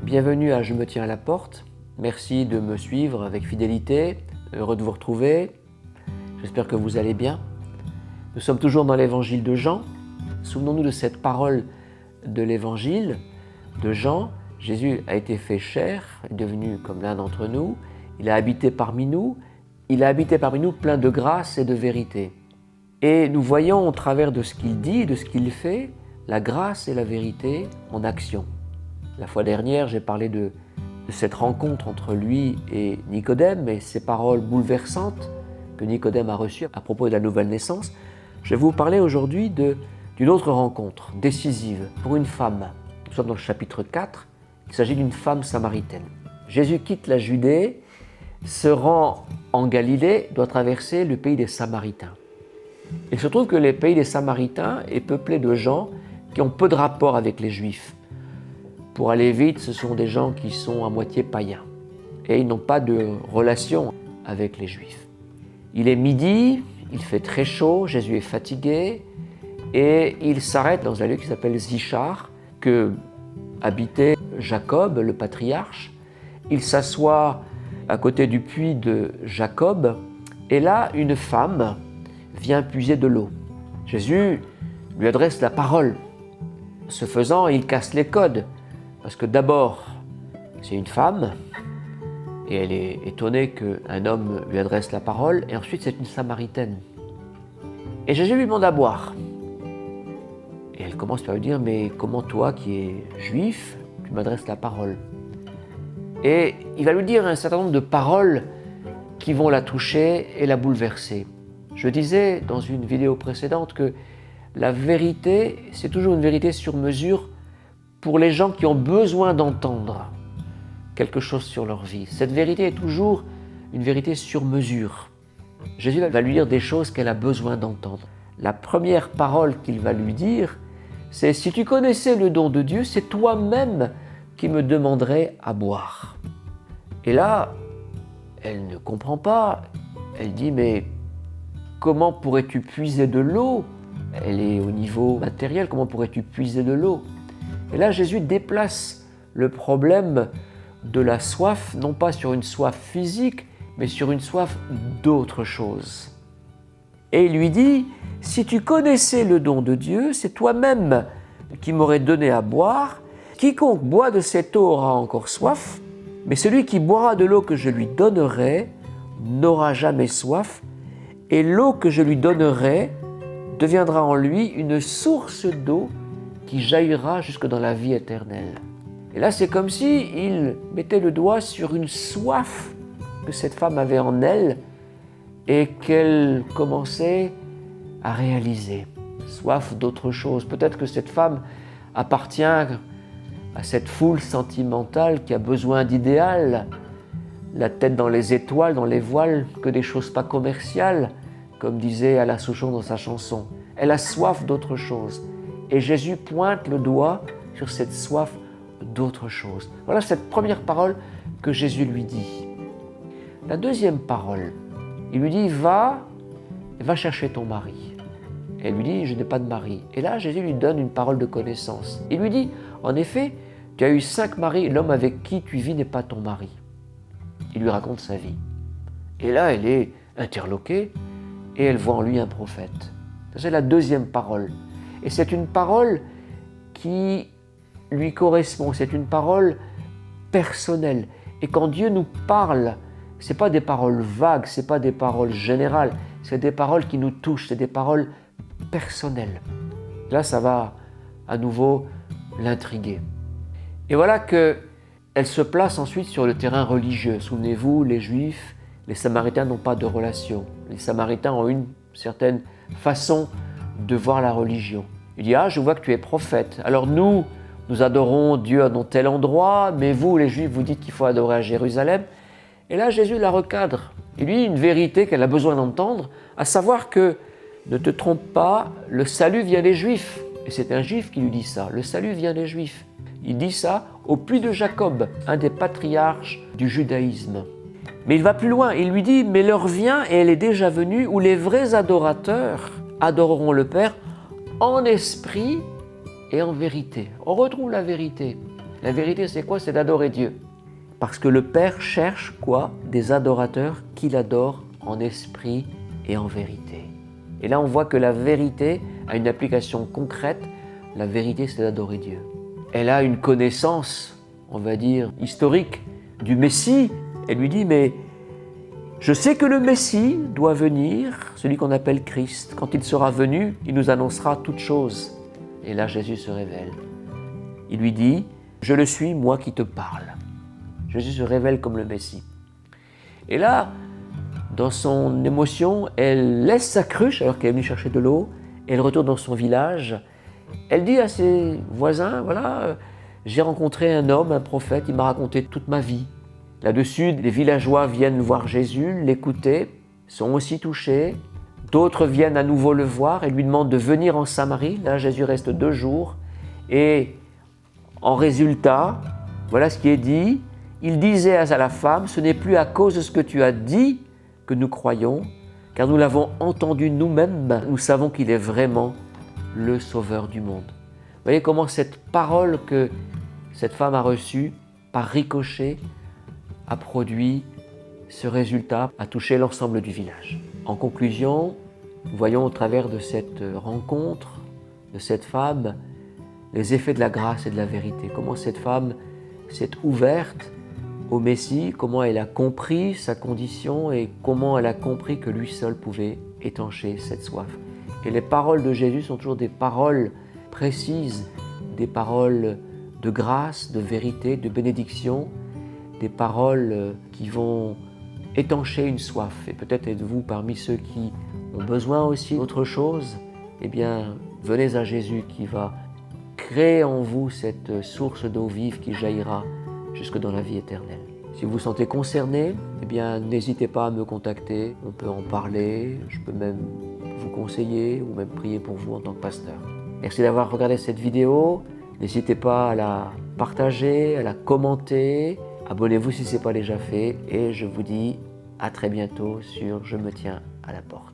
Bienvenue à Je me tiens à la porte. Merci de me suivre avec fidélité. Heureux de vous retrouver. J'espère que vous allez bien. Nous sommes toujours dans l'évangile de Jean. Souvenons-nous de cette parole de l'évangile de Jean. Jésus a été fait chair, est devenu comme l'un d'entre nous. Il a habité parmi nous. Il a habité parmi nous plein de grâce et de vérité. Et nous voyons au travers de ce qu'il dit, de ce qu'il fait, la grâce et la vérité en action. La fois dernière, j'ai parlé de cette rencontre entre lui et Nicodème et ces paroles bouleversantes que Nicodème a reçues à propos de la nouvelle naissance. Je vais vous parler aujourd'hui d'une autre rencontre décisive pour une femme. Nous sommes dans le chapitre 4, il s'agit d'une femme samaritaine. Jésus quitte la Judée, se rend en Galilée, doit traverser le pays des Samaritains. Il se trouve que le pays des Samaritains est peuplé de gens qui ont peu de rapport avec les Juifs. Pour aller vite, ce sont des gens qui sont à moitié païens et ils n'ont pas de relation avec les Juifs. Il est midi, il fait très chaud, Jésus est fatigué et il s'arrête dans un lieu qui s'appelle Sychar, que habitait Jacob, le patriarche. Il s'assoit à côté du puits de Jacob et là, une femme vient puiser de l'eau. Jésus lui adresse la parole. Ce faisant, il casse les codes. Parce que d'abord, c'est une femme, et elle est étonnée qu'un homme lui adresse la parole, et ensuite c'est une Samaritaine. Et Jésus lui demande à boire. Et elle commence par lui dire, mais comment toi qui es juif, tu m'adresses la parole? Et il va lui dire un certain nombre de paroles qui vont la toucher et la bouleverser. Je disais dans une vidéo précédente que la vérité, c'est toujours une vérité sur mesure pour les gens qui ont besoin d'entendre quelque chose sur leur vie. Cette vérité est toujours une vérité sur mesure. Jésus va lui dire des choses qu'elle a besoin d'entendre. La première parole qu'il va lui dire, c'est « Si tu connaissais le don de Dieu, c'est toi-même qui me demanderais à boire. » Et là, elle ne comprend pas. Elle dit « Mais comment pourrais-tu puiser de l'eau ?» Elle est au niveau matériel, comment pourrais-tu puiser de l'eau? Et là, Jésus déplace le problème de la soif, non pas sur une soif physique, mais sur une soif d'autre chose. Et il lui dit, si tu connaissais le don de Dieu, c'est toi-même qui m'aurais donné à boire. Quiconque boit de cette eau aura encore soif, mais celui qui boira de l'eau que je lui donnerai n'aura jamais soif, et l'eau que je lui donnerai deviendra en lui une source d'eau qui jaillira jusque dans la vie éternelle. Et là, c'est comme si il mettait le doigt sur une soif que cette femme avait en elle et qu'elle commençait à réaliser. Soif d'autre chose. Peut-être que cette femme appartient à cette foule sentimentale qui a besoin d'idéal, la tête dans les étoiles, dans les voiles, que des choses pas commerciales, comme disait Alain Souchon dans sa chanson. Elle a soif d'autre chose. Et Jésus pointe le doigt sur cette soif d'autre chose. Voilà cette première parole que Jésus lui dit. La deuxième parole, il lui dit, va chercher ton mari. Et elle lui dit, je n'ai pas de mari. Et là, Jésus lui donne une parole de connaissance. Il lui dit, en effet, tu as eu 5 maris, l'homme avec qui tu vis n'est pas ton mari. Il lui raconte sa vie. Et là, elle est interloquée et elle voit en lui un prophète. C'est la deuxième parole. Et c'est une parole qui lui correspond, c'est une parole personnelle. Et quand Dieu nous parle, ce n'est pas des paroles vagues, ce n'est pas des paroles générales, c'est des paroles qui nous touchent, c'est des paroles personnelles. Là, ça va à nouveau l'intriguer. Et voilà qu'elle se place ensuite sur le terrain religieux. Souvenez-vous, les Juifs, les Samaritains n'ont pas de relation. Les Samaritains ont une certaine façon de voir la religion. Il dit, je vois que tu es prophète. Alors nous adorons Dieu dans tel endroit, mais vous, les Juifs, vous dites qu'il faut adorer à Jérusalem. Et là, Jésus la recadre. Il lui dit une vérité qu'elle a besoin d'entendre, à savoir que, ne te trompe pas, le salut vient des Juifs. Et c'est un Juif qui lui dit ça, le salut vient des Juifs. Il dit ça au puits de Jacob, un des patriarches du judaïsme. Mais il va plus loin, il lui dit, mais l'heure vient, et elle est déjà venue, où les vrais adorateurs adoreront le Père en esprit et en vérité. On retrouve la vérité. La vérité, c'est quoi? C'est d'adorer Dieu. Parce que le Père cherche quoi? Des adorateurs qui l'adorent en esprit et en vérité. Et là, on voit que la vérité a une application concrète. La vérité, c'est d'adorer Dieu. Elle a une connaissance, on va dire, historique du Messie. Elle lui dit, mais je sais que le Messie doit venir, celui qu'on appelle Christ. Quand il sera venu, il nous annoncera toutes choses. Et là, Jésus se révèle. Il lui dit, je le suis, moi qui te parle. Jésus se révèle comme le Messie. Et là, dans son émotion, elle laisse sa cruche alors qu'elle est venue chercher de l'eau. Elle retourne dans son village. Elle dit à ses voisins, voilà, j'ai rencontré un homme, un prophète, il m'a raconté toute ma vie. Là-dessus, les villageois viennent voir Jésus, l'écouter, sont aussi touchés. D'autres viennent à nouveau le voir et lui demandent de venir en Samarie. Là, Jésus reste 2 jours. Et en résultat, voilà ce qui est dit. Il disait à la femme, ce n'est plus à cause de ce que tu as dit que nous croyons, car nous l'avons entendu nous-mêmes. Nous savons qu'il est vraiment le Sauveur du monde. Vous voyez comment cette parole que cette femme a reçue, par ricochet, a produit ce résultat, a touché l'ensemble du village. En conclusion, nous voyons au travers de cette rencontre, de cette femme, les effets de la grâce et de la vérité. Comment cette femme s'est ouverte au Messie, comment elle a compris sa condition et comment elle a compris que lui seul pouvait étancher cette soif. Et les paroles de Jésus sont toujours des paroles précises, des paroles de grâce, de vérité, de bénédiction, des paroles qui vont étancher une soif. Et peut-être êtes-vous parmi ceux qui ont besoin aussi d'autre chose. Eh bien, venez à Jésus qui va créer en vous cette source d'eau vive qui jaillira jusque dans la vie éternelle. Si vous vous sentez concerné, eh bien, n'hésitez pas à me contacter. On peut en parler, je peux même vous conseiller ou même prier pour vous en tant que pasteur. Merci d'avoir regardé cette vidéo. N'hésitez pas à la partager, à la commenter. Abonnez-vous si ce n'est pas déjà fait. Et je vous dis à très bientôt sur Je me tiens à la porte.